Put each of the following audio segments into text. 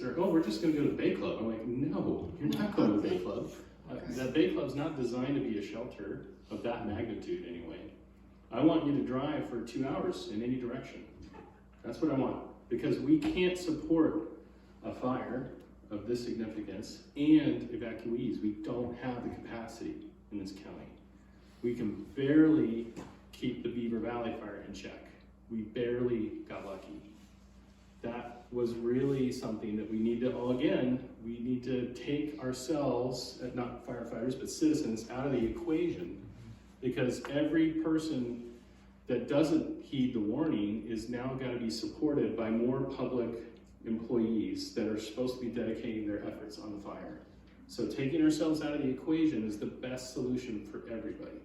concern, oh, we're just gonna go to the Bay Club. I'm like, no, you're not going to the Bay Club. That Bay Club's not designed to be a shelter of that magnitude anyway. I want you to drive for 2 hours in any direction. That's what I want, because we can't support a fire of this significance and evacuees. We don't have the capacity in this county. We can barely keep the Beaver Valley fire in check. We barely got lucky. That was really something that we need to, we need to take ourselves, not firefighters, but citizens, out of the equation, because every person that doesn't heed the warning is now got to be supported by more public employees that are supposed to be dedicating their efforts on the fire. So taking ourselves out of the equation is the best solution for everybody.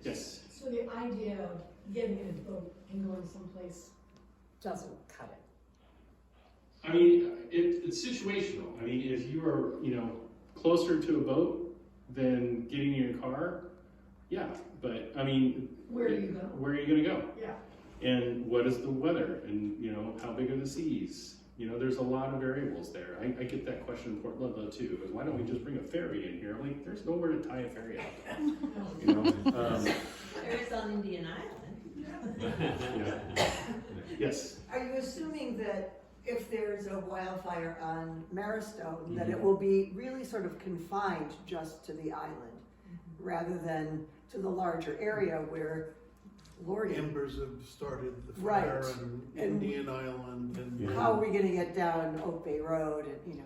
Yes? So the idea of getting in a boat and going someplace doesn't cut it. I mean, it's situational. I mean, if you are, closer to a boat than getting in your car, yeah. But I mean, where do you go? Where are you going to go? Yeah. And what is the weather? And how big are the seas? There's a lot of variables there. I get that question in Port Ludlow too. Is why don't we just bring a ferry in here? I'm like, there's nowhere to tie a ferry out. There is on Indian Island. Yeah. Yes. Are you assuming that if there's a wildfire on Marrowstone, that it will be really sort of confined just to the island, rather than to the larger area where Lordy, Embers have started the fire Right. on And- Indian Island and. how are we gonna get down Oak Bay Road and,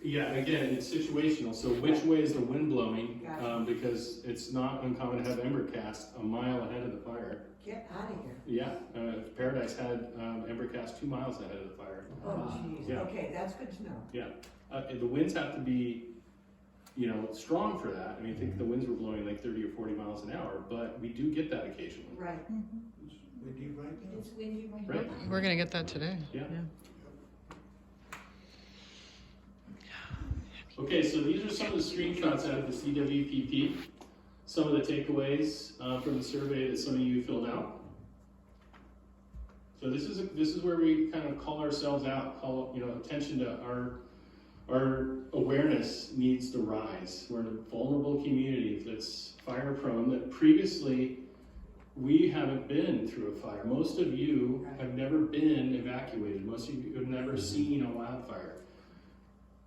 Yeah, again, it's situational. So which way is the wind blowing? Gotcha. Because it's not uncommon to have ember cast a mile ahead of the fire. get out of here. Yeah, Paradise had ember cast 2 miles ahead of the fire. Oh, geez, Yeah. okay, that's good to know. Yeah, and the winds have to be, strong for that. I mean, I think the winds were blowing like 30 or 40 miles an hour, but we do get that occasionally. Right. It's windy right now. It's windy right Right. now. We're gonna get that today. Yeah. Okay, so these are some of the screenshots out of the CWPP. Some of the takeaways from the survey that some of you filled out. So this is where we kind of call ourselves out, call attention to our awareness needs to rise. We're in a vulnerable community that's fire prone, that previously we haven't been through a fire. Most of you have never been evacuated. Most of you have never seen a wildfire.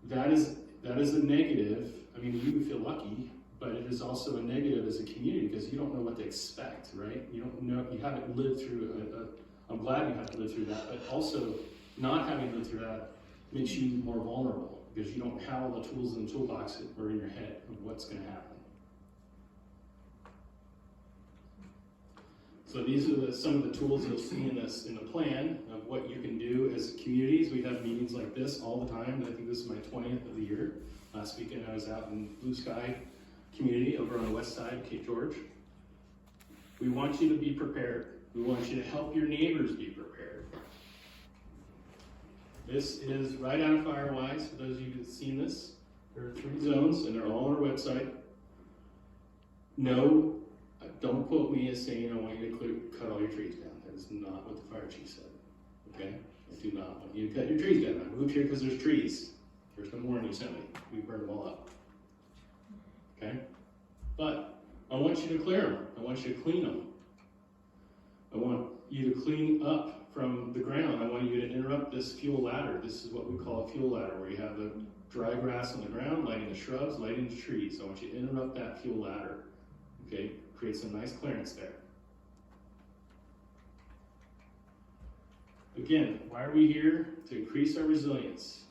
That is a negative. I mean, you feel lucky, but it is also a negative as a community because you don't know what to expect, right? You don't know, you haven't lived through I'm glad you haven't lived through that, but also not having lived through that makes you more vulnerable because you don't have all the tools in the toolbox that are in your head of what's going to happen. So these are some of the tools you'll see in the plan of what you can do as communities. We have meetings like this all the time. I think this is my 20th of the year. Last weekend I was out in Blue Sky community over on the west side of Cape George. We want you to be prepared. We want you to help your neighbors be prepared. This is right out of Firewise, for those of you who've seen this. There are 3 zones, and they're all on our website. No, don't quote me as saying I want you to cut all your trees down. That is not what the fire chief said, okay? I do not want you to cut your trees down. I moved here because there's trees. There's no more in Yosemite. We burned them all up, okay? But I want you to clear them. I want you to clean them. I want you to clean up from the ground. I want you to interrupt this fuel ladder. This is what we call a fuel ladder, where you have the dry grass on the ground, lighting the shrubs, lighting the trees. I want you to interrupt that fuel ladder, okay? Create some nice clearance there. Again, why are we here? To increase our resilience.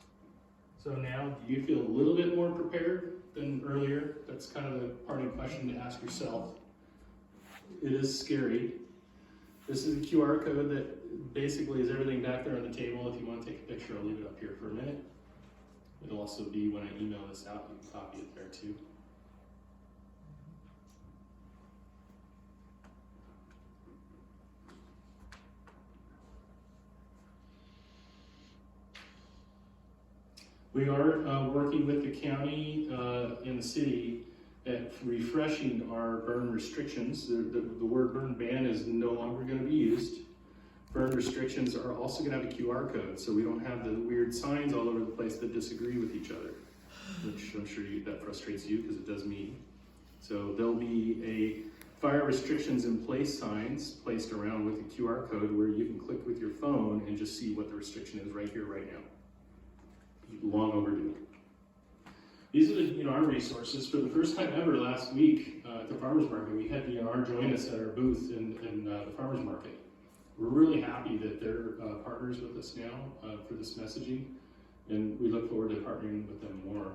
So now, do you feel a little bit more prepared than earlier? That's kind of the parting question to ask yourself. It is scary. This is a QR code that basically is everything back there on the table. If you want to take a picture, I'll leave it up here for a minute. It'll also be when I email this out, you can copy it there too. We are working with the county and the city at refreshing our burn restrictions. The word burn ban is no longer going to be used Burn restrictions are also gonna have a QR code, so we don't have the weird signs all over the place that disagree with each other, which I'm sure that frustrates you, because it does me. So there'll be a fire restrictions in place signs placed around with a QR code where you can click with your phone and just see what the restriction is right here, right now. Long overdue. These are the our resources. For the first time ever last week at the farmers market, we had DNR join us at our booth in the farmers market. We're really happy that they're partners with us now for this messaging, and we look forward to partnering with them more.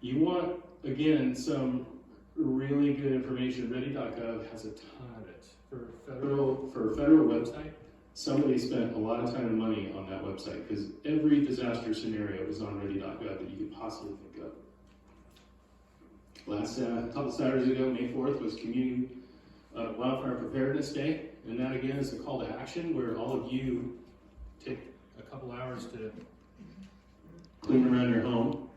You want, again, some really good information. Ready.gov has a ton of it. For a federal website, somebody spent a lot of time and money on that website, because every disaster scenario is on Ready.gov that you could possibly think of. Last couple Saturdays ago, May 4th, was Community Wildfire Preparedness Day, and that again is a call to action where all of you take a couple hours to clean around your home,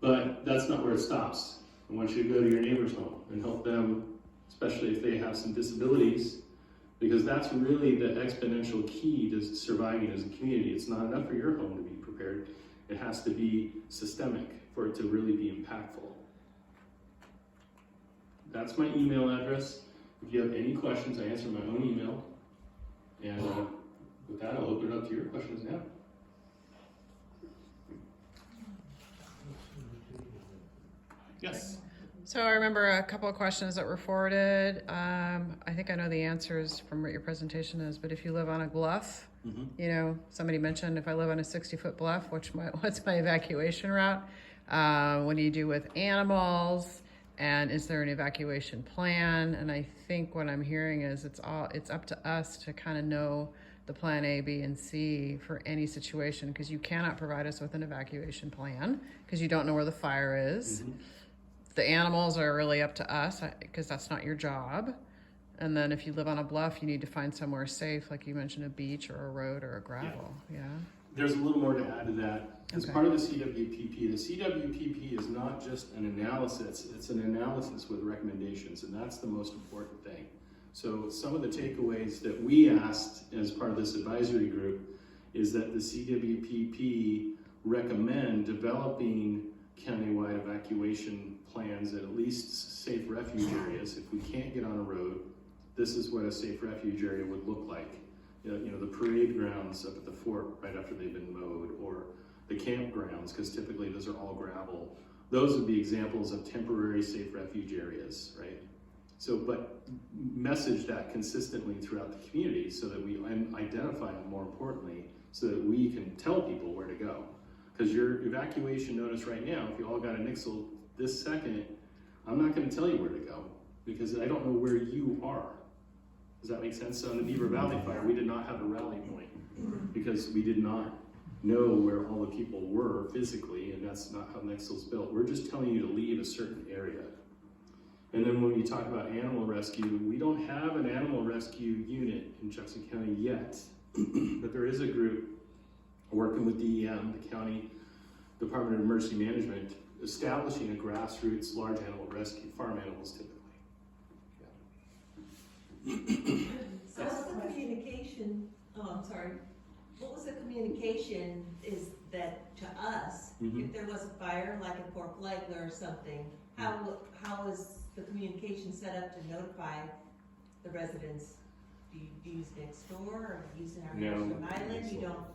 but that's not where it stops. I want you to go to your neighbor's home and help them, especially if they have some disabilities, because that's really the exponential key to surviving as a community. It's not enough for your home to be prepared. It has to be systemic for it to really be impactful. That's my email address. If you have any questions, I answer my own email. And with that, I'll open it up to your questions now. Yes. So I remember a couple of questions that were forwarded. I think I know the answers from what your presentation is, but if you live on a bluff, somebody mentioned if I live on a 60-foot bluff, what's my evacuation route? What do you do with animals? And is there an evacuation plan? And I think what I'm hearing is it's up to us to kind of know the plan A, B, and C for any situation, because you cannot provide us with an evacuation plan because you don't know where the fire is. Mm-hmm. The animals are really up to us because that's not your job. And then if you live on a bluff, you need to find somewhere safe, like you mentioned, a beach or a road or a gravel. Yeah. There's a little more to add to that. As part of the CWPP is not just an analysis, it's an analysis with recommendations, and that's the most important thing. So some of the takeaways that we asked as part of this advisory group is that the CWPP recommend developing countywide evacuation plans at least safe refuge areas. If we can't get on a road, this is what a safe refuge area would look like. The parade grounds up at the fort right after they've been mowed, or the campgrounds, because typically those are all gravel. Those would be examples of temporary safe refuge areas, right? So, but message that consistently throughout the community so that we identify them, more importantly, so that we can tell people where to go. Because your evacuation notice right now, if you all got a nixle this second, I'm not going to tell you where to go because I don't know where you are. Does that make sense? So in the Beaver Valley fire, we did not have a rally point because we did not know where all the people were physically, and that's not how Nixle's built. We're just telling you to leave a certain area. And then when you talk about animal rescue, we don't have an animal rescue unit in Jackson County yet, but there is a group working with DEM, the County Department of Emergency Management, establishing a grassroots large animal rescue, farm animals typically. So what's the communication, I'm sorry, what was the communication is that to us, if there was a fire, like at Fort Flagler or something, how is the communication set up to notify the residents? Do you use next door or do you use our island? You don't?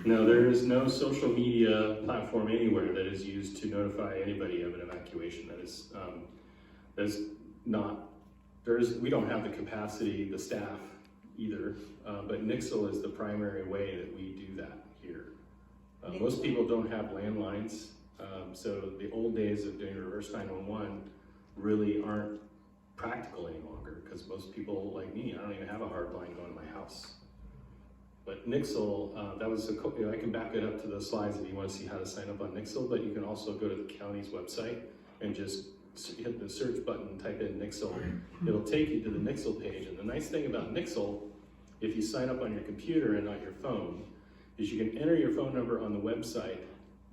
No, there is no social media platform anywhere that is used to notify anybody of an evacuation. That is not. We don't have the capacity, the staff either, but Nixle is the primary way that we do that here. Most people don't have landlines, so the old days of doing reverse 911 really aren't practical any longer because most people like me, I don't even have a hard line going to my house. But Nixle, that was I can back it up to the slides if you want to see how to sign up on Nixle, but you can also go to the county's website and just hit the search button and type in Nixle. It'll take you to the Nixle page. And the nice thing about Nixle, if you sign up on your computer and not your phone, is you can enter your phone number on the website,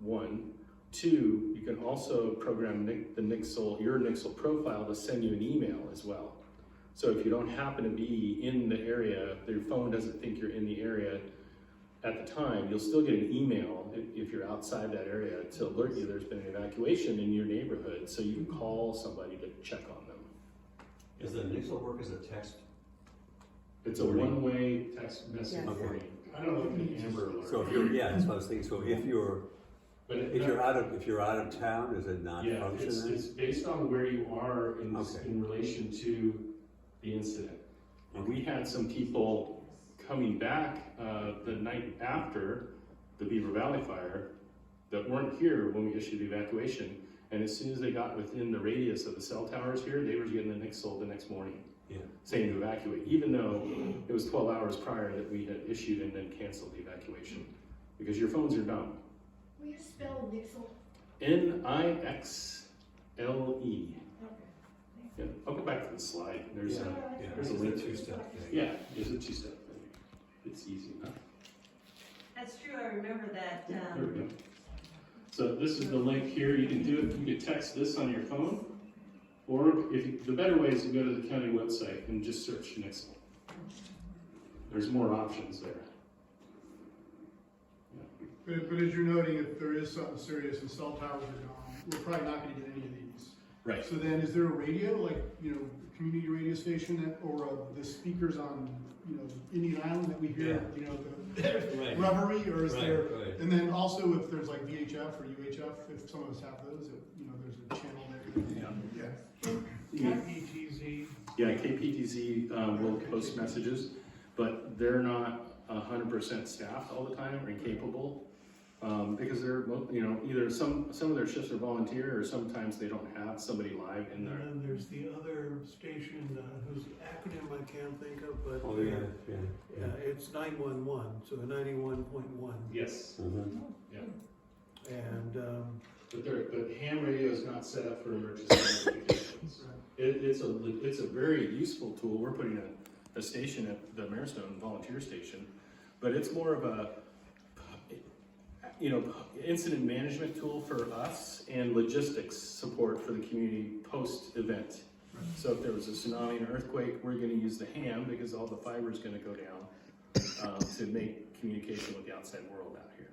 1. 2, you can also program your Nixle profile to send you an email as well. So if you don't happen to be in the area, your phone doesn't think you're in the area at the time, you'll still get an email if you're outside that area to alert you there's been an evacuation in your neighborhood, so you can call somebody to check on them. Does the Nixle work as a text? It's a one-way text message Yes. warning. I don't know if the Amber Alert. So if you're, yeah, that's what I was thinking, so if you're, But if you're out of town, is it not yeah, functioning? it's based on where you are in, Okay. in relation to the incident. And we had some people coming back the night after the Beaver Valley fire that weren't here when we issued the evacuation. And as soon as they got within the radius of the cell towers here, they were getting the Nixle the next morning, Yeah. saying to evacuate, even though it was 12 hours prior that we had issued and then canceled the evacuation. Because your phones are dumb. Will you spell Nixle? N-I-X-L-E. Yeah, I'll go back to the slide. There's a, Yeah, there's a link to two-step thing. yeah, there's a two-step thing. It's easy enough. That's true, I remember that, There we go. So this is the link here. You can do it. You can text this on your phone, or the better way is to go to the county website and just search Nixle. There's more options there. But as you're noting, if there is something serious and cell towers are gone, we're probably not gonna get any of these. Right. So then, is there a radio, like, community radio station or the speakers on, Indian Island that we hear, the Right. reverie, or is Right, there? right. And then also if there's like VHF or UHF, if some of us have those, there's a channel there. Yeah. KPTZ. Yeah, KPTZ will post messages, but they're not 100% staffed all the time or incapable. Because they're, either some of their shifts are volunteer, or sometimes they don't have somebody live in And there. then there's the other station, whose acronym I can't think of, but. Oh, yeah, yeah. Yeah, it's 911, so 91.1. Yes. Mhm. And, But ham radio is not set up for emergency notifications. It's a very useful tool. We're putting a station at the Maristone Volunteer Station, but it's more of a incident management tool for us and logistics support for the community post-event. So if there was a tsunami and earthquake, we're going to use the ham because all the fiber is going to go down to make communication with the outside world out here.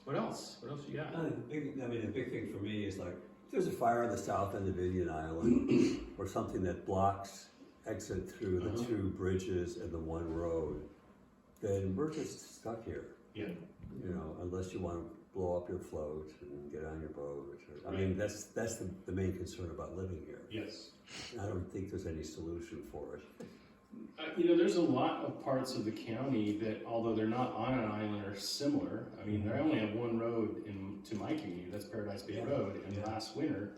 What else? What else you got? The big thing for me is like, if there's a fire on the south end of Indian Island, or something that blocks exit through the two bridges and the one road, then we're just stuck here. Yeah. Unless you want to blow up your float and get on your boat. I mean, that's the main concern about living here. Yes. I don't think there's any solution for it. There's a lot of parts of the county that, although they're not on an island, are similar. I mean, I only have one road to my community, that's Paradise Bay Road, and last winter,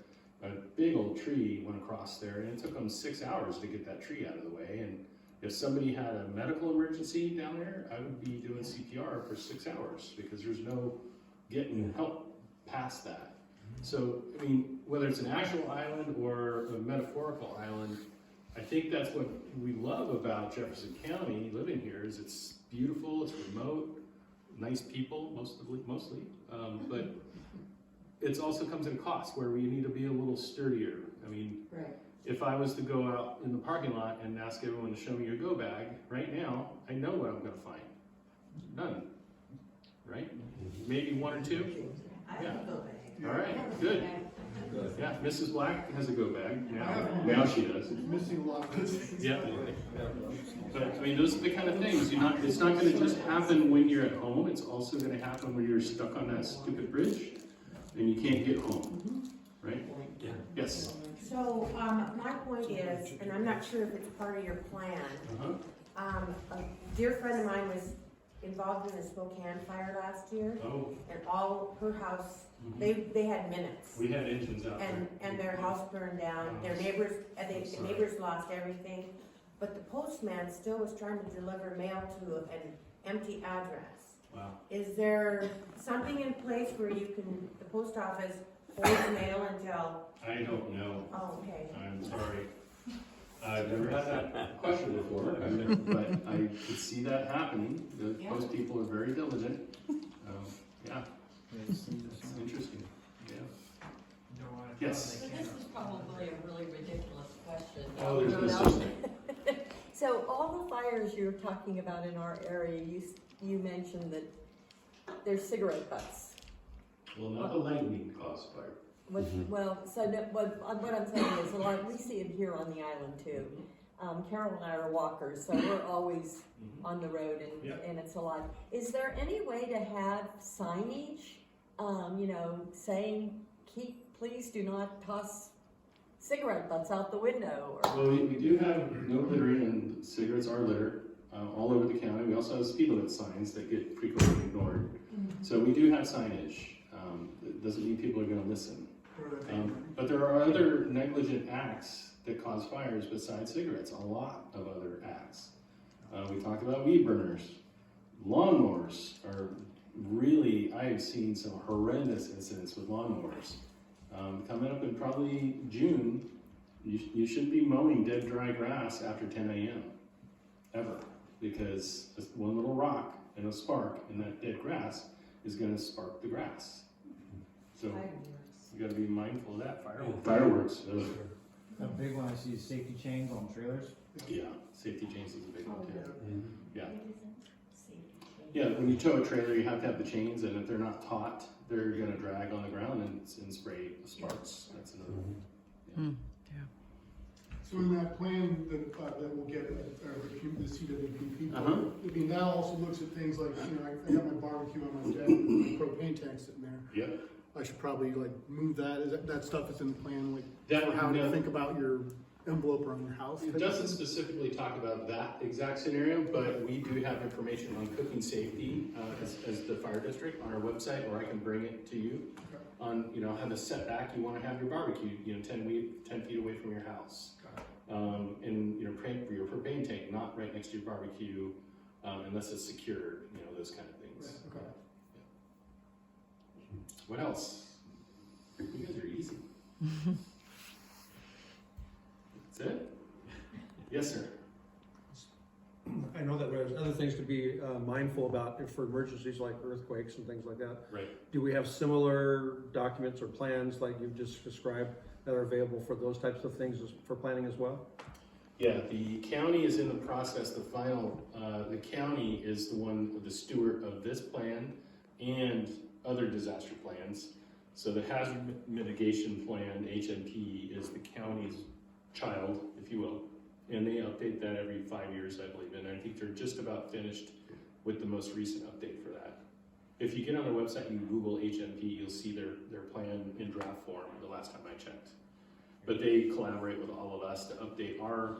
a big old tree went across there, and it took them 6 hours to get that tree out of the way. And if somebody had a medical emergency down there, I would be doing CPR for 6 hours because there's no getting help past that. So, I mean, whether it's an actual island or a metaphorical island, I think that's what we love about Jefferson County living here is it's beautiful, it's remote, nice people, mostly, but it also comes at a cost where we need to be a little sturdier. I mean, if I was to go out in the parking lot and ask everyone to show me your go bag, right now, I know what I'm gonna find. None, right? Maybe one or two? I have a go bag. All right, good. Yeah, Mrs. Black has a go bag, I have now she does. It's missing a lot of those things. Yeah. But I mean, those are the kind of things, it's not gonna just happen when you're at home, it's also gonna happen when you're stuck on that stupid bridge and you can't get home, right? Yeah. Yes. So, my point is, and I'm not sure if it's part of your plan, Uh-huh. a dear friend of mine was involved in the Spokane fire last year, Oh, and all her house, mhm. they had minutes. We had engines out there. And their house burned down, their neighbors, the Sorry. neighbors lost everything, but the postman still was trying to deliver mail to an empty address. Wow. Is there something in place where you can, the post office holds mail until, I don't know. oh, okay. I'm sorry. I've never had that question before, but I could see that happening. Most people are very diligent. Yeah, it's interesting. Yeah. Yes. So this is probably a really ridiculous question. you're talking about in our area, you mentioned that there's cigarette butts. Well, not the lightning cause fire. Well, so what I'm saying is, a lot, we see it here on the island too. Carol and I are walkers, so we're always on the road, and it's a lot. Is there any way to have signage, saying, please do not toss cigarette butts out the window? Well, we do have no littering, and cigarettes are litter all over the county. We also have speed limit signs that get frequently ignored. So we do have signage. It doesn't mean people are going to listen. But there are other negligent acts that cause fires besides cigarettes, a lot of other acts. We talked about weed burners. Lawnmowers are really, I've seen some horrendous incidents with lawnmowers. Coming up in probably June, you shouldn't be mowing dead dry grass after 10 a.m. ever, because one little rock and a spark in that dead grass is going to spark the grass. So you got to be mindful of that. Fireworks. A big one I see is safety chains on trailers. Yeah, safety chains is a big one too. Yeah. Yeah, when you tow a trailer, you have to have the chains, and if they're not taut, they're going to drag on the ground and spray sparks. That's another one. So in that plan that we'll get the CWP, I mean, that also looks at things like, I got my barbecue on my deck, with my propane tank sitting there. Yep. I should probably move that. Is that stuff is in the plan, That, for how to think about your envelope around your house? It doesn't specifically talk about that exact scenario, but we do have information on cooking safety as the fire district on our website, or I can bring it to you on how the setback you want to have your barbecue, 10 feet away from your house. And your propane tank not right next to your barbecue unless it's secured, those kind of things. Right. Okay. What else? You guys are easy. That's it? Yes, sir. I know that there's other things to be mindful about for emergencies like earthquakes and things like that. Right. Do we have similar documents or plans like you've just described that are available for those types of things for planning as well? Yeah, the county is in the process, the county is the steward of this plan and other disaster plans. So the hazard mitigation plan, HMP, is the county's child, if you will. And they update that every 5 years, I believe. And I think they're just about finished with the most recent update for that. If you get on their website and you Google HMP, you'll see their plan in draft form the last time I checked. But they collaborate with all of us to update our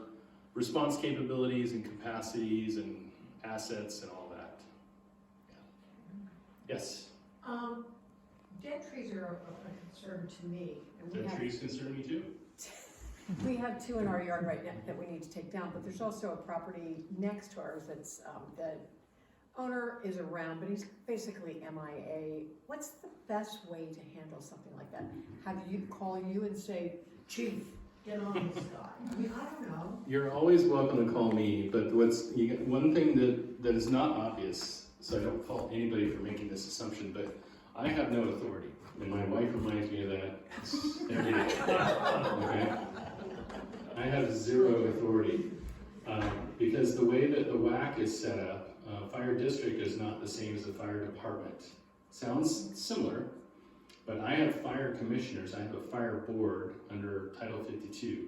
response capabilities and capacities and assets and all that. Yeah. Yes? Dead trees are a concern to me. And Dead trees concern me too? We have two in our yard right now that we need to take down, but there's also a property next to ours that's, the owner is around, but he's basically MIA. What's the best way to handle something like that? Have you call you and say, Chief, get on this guy? I mean, I don't know. You're always welcome to call me, but one thing that is not obvious, so I don't fault anybody for making this assumption, but I have no authority, and my wife reminds me of that every day. Okay? I have zero authority because the way that the WAC is set up, fire district is not the same as the fire department. Sounds similar, but I have fire commissioners. I have a fire board under Title 52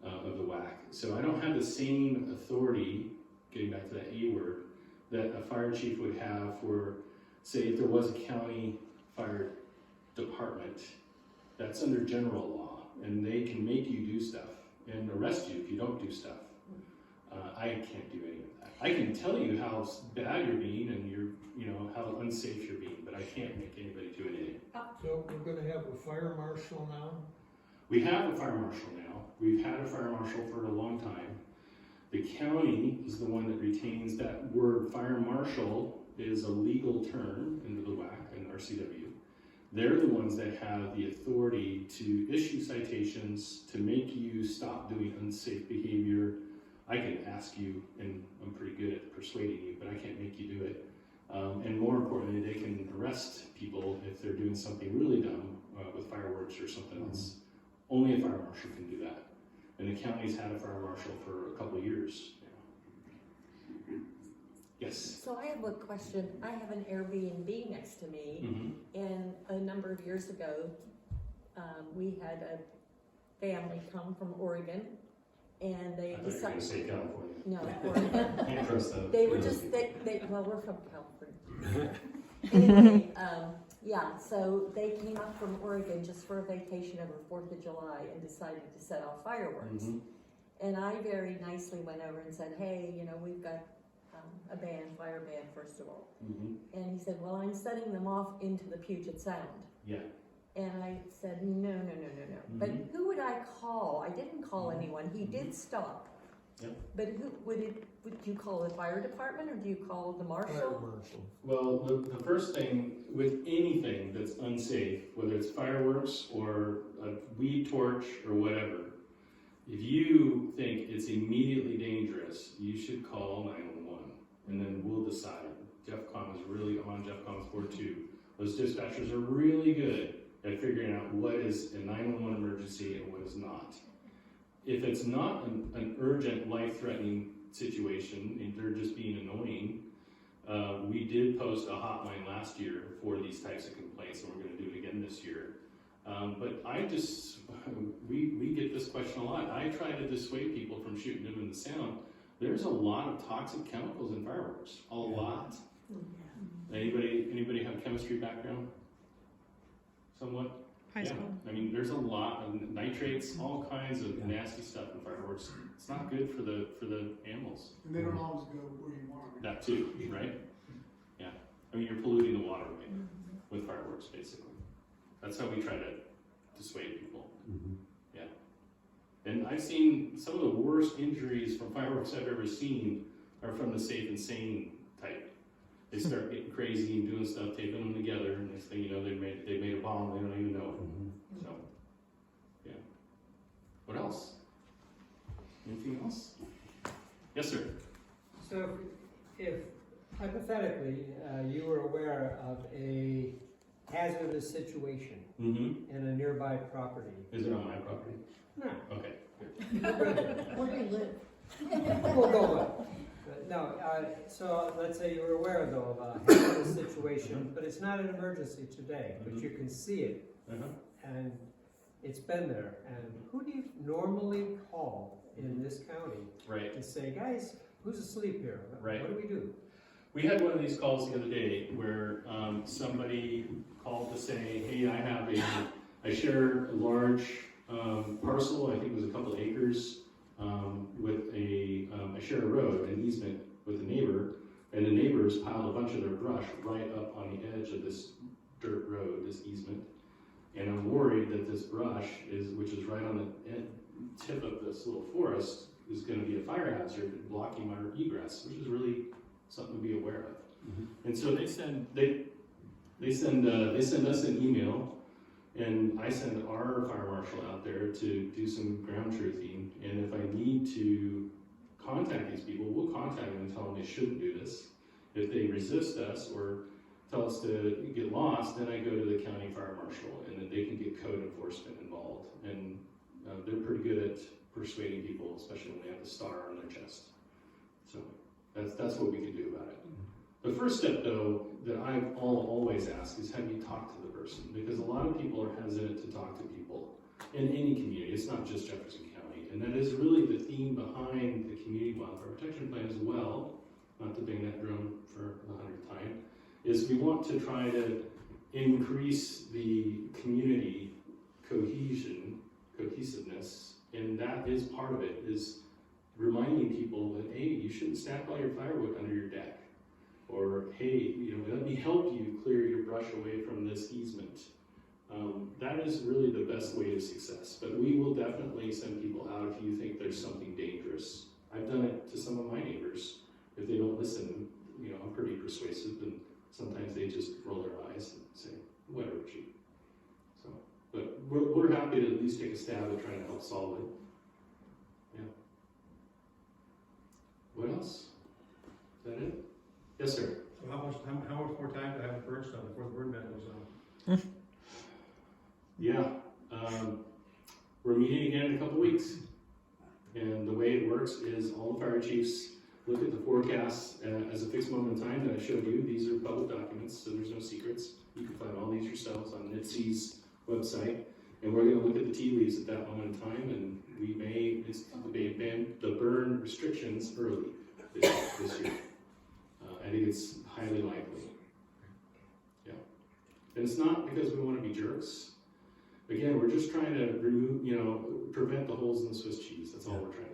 of the WAC. So I don't have the same authority, getting back to that A word, that a fire chief would have for, say, if there was a county fire department. That's under general law, and they can make you do stuff and arrest you if you don't do stuff. I can't do any of that. I can tell you how bad you're being and how unsafe you're being, but I can't make anybody do anything. So we're gonna have a fire marshal now? We have a fire marshal now. We've had a fire marshal for a long time. The county is the one that retains that word. Fire marshal is a legal term in the WAC and RCW. They're the ones that have the authority to issue citations, to make you stop doing unsafe behavior. I can ask you, and I'm pretty good at persuading you, but I can't make you do it. And more importantly, they can arrest people if they're doing something really dumb with fireworks or something else. Only a fire marshal can do that. And the county's had a fire marshal for a couple of years. Yes. So I have a question. I have an Airbnb next to me, Mm-hmm. and a number of years ago, we had a family come from Oregon, and they I thought you were decided. going to say California. No, Oregon. Can't trust them. They were just, well, we're from California. Anyway, yeah, so they came up from Oregon just for a vacation over 4th of July and decided to set off fireworks. Mhm. And I very nicely went over and said, hey, you know, we've got a band, fire band, first of all. Mhm. And he said, well, I'm setting them off into the Puget Sound. Yeah. And I said, no. But Mhm. who would I call? I didn't call anyone. He did stop. Yep. But who would you call the fire department, or do you call the marshal? Well, the first thing with anything that's unsafe, whether it's fireworks or a weed torch or whatever, if you think it's immediately dangerous, you should call 911, and then we'll decide. JeffCom is really on JeffCom's board too. Those dispatchers are really good at figuring out what is a 911 emergency and what is not. If it's not an urgent, life-threatening situation, and they're just being annoying, we did post a hotline last year for these types of complaints, and we're going to do it again this year. But we get this question a lot. I try to dissuade people from shooting them in the sound. There's a lot of toxic chemicals in fireworks, a lot. Anybody have chemistry background? Somewhat? High school. I mean, there's a lot of nitrates, all kinds of nasty stuff in fireworks. It's not good for the animals. And they don't always go where you want them. That too, right? Yeah. I mean, you're polluting the waterway with fireworks, basically. That's how we try to dissuade people. Mhm. Yeah. And I've seen some of the worst injuries from fireworks I've ever seen are from the safe and sane type. They start getting crazy and doing stuff, taping them together, and next thing you know, they made a bomb. They don't even know it. So, yeah. What else? Anything else? Yes, sir. So if hypothetically, you were aware of a hazardous situation Mm-hmm. in a nearby property. Is it on my property? No. Okay. Good. Where do you live? We'll go with. But no, so let's say you were aware though of a hazardous situation, but it's not an emergency today, but you can see it, Uh-huh. and it's been there. And who do you normally call in this county Right. to say, guys, who's asleep here? Right. What do we do? We had one of these calls the other day where somebody called to say, hey, I share a large parcel, I think it was a couple of acres, with I share a road, an easement with a neighbor, and the neighbors piled a bunch of their brush right up on the edge of this dirt road, this easement. And I'm worried that this brush, which is right on the tip of this little forest, is going to be a fire hazard blocking my egress, which is really something to be aware of. Mm-hmm. And so they send us an email, and I send our fire marshal out there to do some ground truthing. And if I need to contact these people, we'll contact them and tell them they shouldn't do this. If they resist us or tell us to get lost, then I go to the county fire marshal, and then they can get code enforcement involved. And they're pretty good at persuading people, especially when they have the star on their chest. So that's what we can do about it. The first step, though, that I've always asked is have you talked to the person, because a lot of people are hesitant to talk to people in any community. It's not just Jefferson County, and that is really the theme behind the Community Wildfire Protection Plan as well. Not to bang that drum for the 100th time, is we want to try to increase the community cohesiveness, and that is part of it, is reminding people that, hey, you shouldn't stack all your firewood under your deck, or hey, let me help you clear your brush away from this easement. That is really the best way to success, but we will definitely send people out if you think there's something dangerous. I've done it to some of my neighbors. If they don't listen, I'm pretty persuasive, and sometimes they just roll their eyes and say, whatever, chief. So, but we're happy to at least take a stab at trying to help solve it. Yeah. What else? Is that it? Yes, sir. So how much more time to have the birds done before the bird ban goes on? Yeah. We're meeting again in a couple weeks. And the way it works is all the fire chiefs look at the forecasts as a fixed moment in time that I showed you. These are public documents, so there's no secrets. You can find all these yourselves on NITSE's website. And we're going to look at the tea leaves at that moment in time, and we may ban the burn restrictions early this year. I think it's highly likely. Yeah. And it's not because we want to be jerks. Again, we're just trying to remove, prevent the holes in the Swiss cheese. That's all we're trying to do.